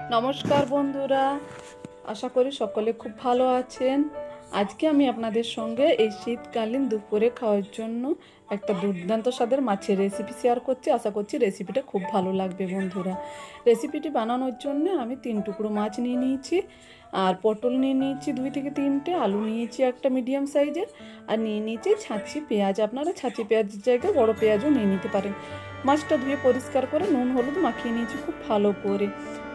নমস্কার বন্ধুরা, আশা করি সকলে খুব ভালো আছেন। আজকে আমি আপনাদের সঙ্গে এই শীতকালীন দুপুরে খাওয়ার জন্য একটা দুর্দান্ত স্বাদের মাছের রেসিপি শেয়ার করছি। আশা করছি রেসিপিটা খুব ভালো লাগবে বন্ধুরা। রেসিপিটি বানানোর জন্য আমি 3 টুকরো মাছ নিয়ে নিয়েছি, আর পটল নিয়ে নিয়েছি 2 থেকে 3টে, আলু নিয়েছি একটা মিডিয়াম সাইজের, আর নিয়ে নিয়েছি ছাঁচি পেঁয়াজ। আপনারা ছাঁচি পেঁয়াজের জায়গায় বড় পেঁয়াজও নিয়ে নিতে পারেন। মাছটা ধুয়ে পরিষ্কার করে নুন হলুদ মাখিয়ে নিয়েছি খুব ভালো করে।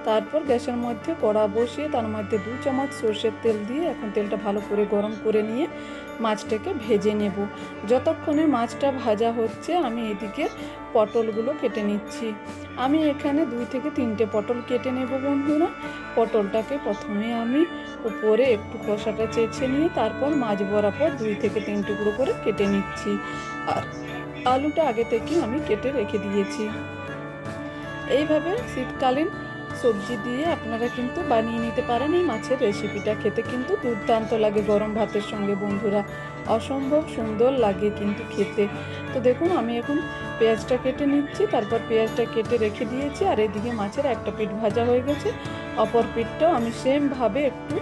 তারপর গ্যাসের মধ্যে কড়া বসিয়ে তার মধ্যে 2 চামচ সরষের তেল দিয়ে এখন তেলটা ভালো করে গরম করে নিয়ে মাছটাকে ভেজে নেব। যতক্ষণে মাছটা ভাজা হচ্ছে আমি এদিকে পটলগুলো কেটে নিচ্ছি। আমি এখানে 2 থেকে 3টে পটল কেটে নেব বন্ধুরা। পটলটাকে প্রথমে আমি উপরে একটু খোসাটা চেঁচে নিয়ে তারপর মাছ বরাবর 2 থেকে 3 টুকরো করে কেটে নিচ্ছি। আর আলুটা আগে থেকে আমি কেটে রেখে দিয়েছি। এইভাবে শীতকালীন সবজি দিয়ে আপনারা কিন্তু বানিয়ে নিতে পারেন এই মাছের রেসিপিটা। খেতে কিন্তু দুর্দান্ত লাগে গরম ভাতের সঙ্গে বন্ধুরা, অসম্ভব সুন্দর লাগে কিন্তু খেতে। তো দেখুন আমি এখন পেঁয়াজটা কেটে নিচ্ছি, তারপর পেঁয়াজটা কেটে রেখে দিয়েছি। আর এদিকে মাছের একটা পিঠ ভাজা হয়ে গেছে, অপর পিঠটাও আমি সেমভাবে একটু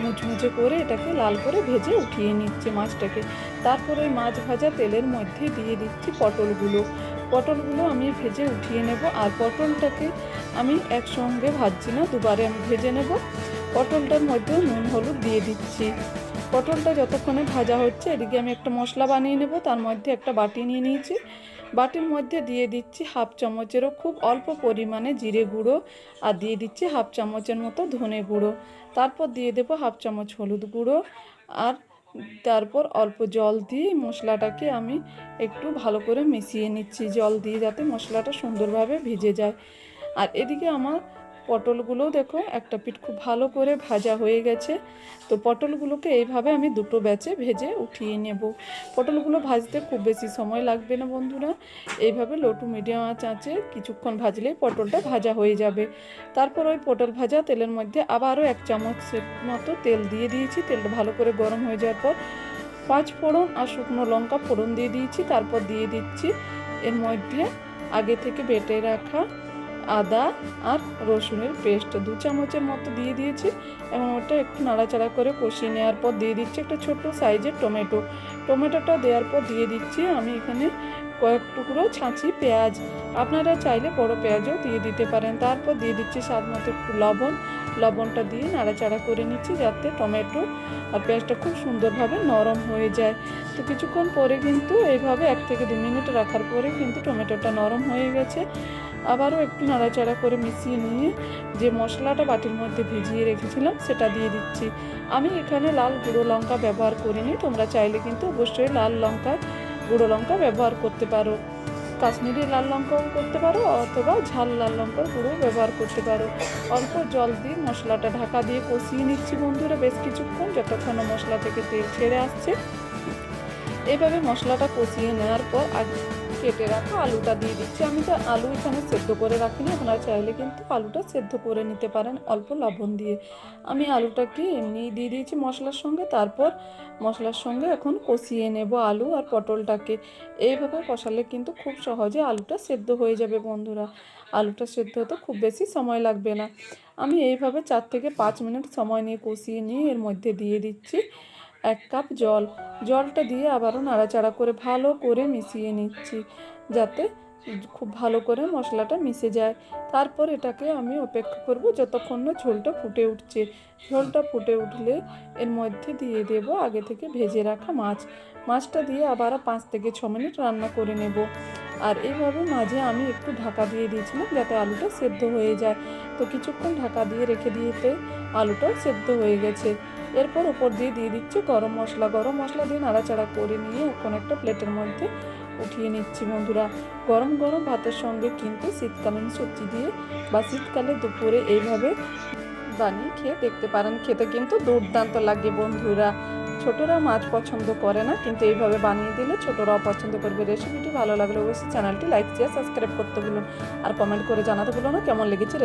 মুচমুচে করে এটাকে লাল করে ভেজে উঠিয়ে নিচ্ছি মাছটাকে। তারপরে ওই মাছ ভাজা তেলের মধ্যে দিয়ে দিচ্ছি পটলগুলো আমি ভেজে উঠিয়ে নেব। আর পটলটাকে আমি একসঙ্গে ভাজছি না, দুবারে আমি ভেজে নেব। পটলটার মধ্যেও নুন হলুদ দিয়ে দিচ্ছি। পটলটা যতক্ষণে ভাজা হচ্ছে এদিকে আমি একটা মশলা বানিয়ে নেব। তার মধ্যে একটা বাটি নিয়ে নিয়েছি, বাটির মধ্যে দিয়ে দিচ্ছি 1/2 চামচেরও খুব অল্প পরিমাণে জিরে গুঁড়ো, আর দিয়ে দিচ্ছি 1/2 চামচের মতো ধনে গুঁড়ো। তারপর দিয়ে দেবো 1/2 চামচ হলুদ গুঁড়ো, আর তারপর অল্প জল দিয়ে মশলাটাকে আমি একটু ভালো করে মিশিয়ে নিচ্ছি, জল দিয়ে যাতে মশলাটা সুন্দরভাবে ভিজে যায়। আর এদিকে আমার পটলগুলোও দেখো একটা পিঠ খুব ভালো করে ভাজা হয়ে গেছে। তো পটলগুলোকে এইভাবে আমি 2টো ব্যাচে ভেজে উঠিয়ে নেব। পটলগুলো ভাজতে খুব বেশি সময় লাগবে না বন্ধুরা, এইভাবে লো টু মিডিয়াম আঁচে কিছুক্ষণ ভাজলেই পটলটা ভাজা হয়ে যাবে। তারপর ওই পটল ভাজা তেলের মধ্যে আবারও 1 চামচ মতো তেল দিয়ে দিয়েছি। তেলটা ভালো করে গরম হয়ে যাওয়ার পর 5 ফোড়ন আর শুকনো লঙ্কা ফোড়ন দিয়ে দিয়েছি। তারপর দিয়ে দিচ্ছি এর মধ্যে আগে থেকে বেটে রাখা আদা আর রসুনের পেস্ট 2 চামচের মতো দিয়ে দিয়েছি। এবং ওটা একটু নাড়াচাড়া করে কষিয়ে নেওয়ার পর দিয়ে দিচ্ছি একটা ছোট সাইজের টমেটোটা দেওয়ার পর দিয়ে দিচ্ছি আমি এখানে কয়েক টুকরো ছাঁচি পেঁয়াজ। আপনারা চাইলে বড় পেঁয়াজও দিয়ে দিতে পারেন। তারপর দিয়ে দিচ্ছি স্বাদ মতো একটু লবণটা দিয়ে নাড়াচাড়া করে নিচ্ছি যাতে টমেটো আর পেঁয়াজটা খুব সুন্দরভাবে নরম হয়ে যায়। তো কিছুক্ষণ পরে কিন্তু এইভাবে 1 থেকে 2 মিনিট রাখার পরে কিন্তু টমেটোটা নরম হয়ে গেছে। আবারও একটু নাড়াচাড়া করে মিশিয়ে নিয়ে যে মশলাটা বাটির মধ্যে ভিজিয়ে রেখেছিলাম সেটা দিয়ে দিচ্ছি। আমি এখানে লাল গুঁড়ো লঙ্কা ব্যবহার করিনি, তোমরা চাইলে কিন্তু অবশ্যই গুঁড়ো লঙ্কা ব্যবহার করতে পারো। কাশ্মীরি লাল লঙ্কাও করতে পারো অথবা ঝাল লাল লঙ্কার গুঁড়ো ব্যবহার করতে পারো। অল্প জল দিয়ে মশলাটা ঢাকা দিয়ে কষিয়ে নিচ্ছি বন্ধুরা বেশ কিছুক্ষণ, যতক্ষণ মশলা থেকে তেল ছেড়ে আসছে। এইভাবে মশলাটা কষিয়ে নেওয়ার পর কেটে রাখা আলুটা দিয়ে দিচ্ছি। আমি তো আলু এখানে সেদ্ধ করে রাখিনি, আপনারা চাইলে কিন্তু আলুটা সেদ্ধ করে নিতে পারেন অল্প লবণ দিয়ে। আমি আলুটাকে এমনি দিয়ে দিয়েছি মশলার সঙ্গে। তারপর মশলার সঙ্গে এখন কষিয়ে নেব আলু আর পটলটাকে। এইভাবে কষালে কিন্তু খুব সহজে আলুটা সেদ্ধ হয়ে যাবে বন্ধুরা। আলুটা সেদ্ধ হতে খুব বেশি সময় লাগবে না। আমি এইভাবে 4 থেকে 5 মিনিট সময় নিয়ে কষিয়ে নিয়ে এর মধ্যে দিয়ে দিচ্ছি 1 কাপ জলটা দিয়ে আবারও নাড়াচাড়া করে ভালো করে মিশিয়ে নিচ্ছি যাতে খুব ভালো করে মশলাটা মিশে যায়। তারপর এটাকে আমি অপেক্ষা করব যতক্ষণ না ঝোলটা ফুটে উঠছে। ঝোলটা ফুটে উঠলে এর মধ্যে দিয়ে দেব আগে থেকে ভেজে রাখা মাছটা দিয়ে আবারও 5 থেকে 6 মিনিট রান্না করে নেব। আর এইভাবে মাঝে আমি একটু ঢাকা দিয়ে দিয়েছিলাম যাতে আলুটা সেদ্ধ হয়ে যায়। তো কিছুক্ষণ ঢাকা দিয়ে রেখে দিয়েতে আলুটাও সেদ্ধ হয়ে গেছে। এরপর উপর দিয়ে দিচ্ছি গরম মশলা দিয়ে নাড়াচাড়া করে নিয়ে এখন একটা প্লেটের মধ্যে উঠিয়ে নিচ্ছি বন্ধুরা। গরম গরম ভাতের সঙ্গে কিন্তু শীতকালীন সবজি দিয়ে বা শীতকালে দুপুরে এইভাবে বানিয়ে খেয়ে দেখতে পারেন। খেতে কিন্তু দুর্দান্ত লাগে বন্ধুরা। ছোটরা মাছ পছন্দ করে না, কিন্তু এইভাবে বানিয়ে দিলে ছোটরাও পছন্দ করবে। রেসিপিটি ভালো লাগলে অবশ্যই চ্যানেলটি লাইক শেয়ার সাবস্ক্রাইব করতে ভুলুন, আর কমেন্ট করে জানাতে ভুলো না কেমন লেগেছে।